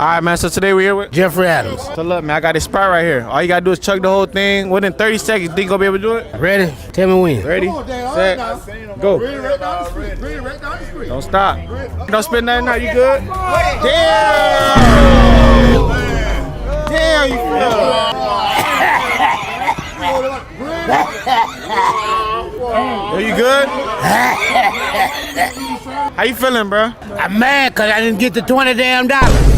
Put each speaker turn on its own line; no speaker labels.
All right, man, so today we're here with
Jeffrey Adams.
So look, man, I got this spot right here. All you gotta do is chug the whole thing. Within 30 seconds, you think you're gonna be able to do it?
Ready? Tell me when.
Ready, set, go. Don't stop. Don't spit nothing out, you good? Damn! Damn, you Are you good? How you feeling, bro?
I'm mad because I didn't get the $20 damn.